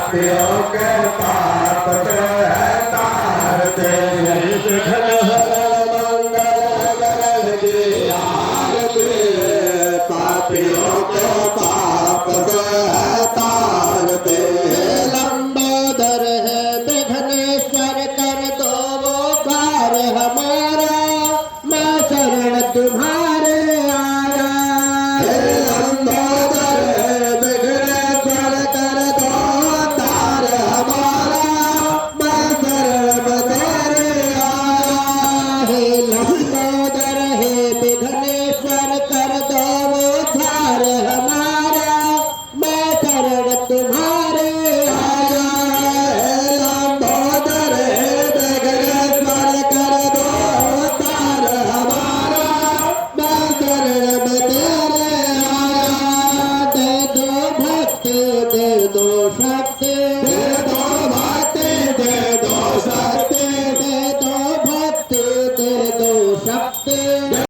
पापियों के पाप जो है तारते विघ्न हरण मंगल की आरती पापियों के पाप जो है तारते लंबोदर है विघ्नेश्वर कर दो वो द्वार हमारा मैं शरण तुम्हारे आया लंबोदर है विघ्नेश्वर कर दो तार हमारा मैं शरण तेरे आया हे लंबोदर है विघ्नेश्वर कर दो वो द्वार हमारा मैं शरण तुम्हारे आया लंबोदर है विघ्नेश्वर कर दो तार हमारा मैं शरण तेरे आया दे दो भक्ति दे दो शक्ति दे दो भक्ति दे दो शक्ति दे दो भक्ति दे दो शक्ति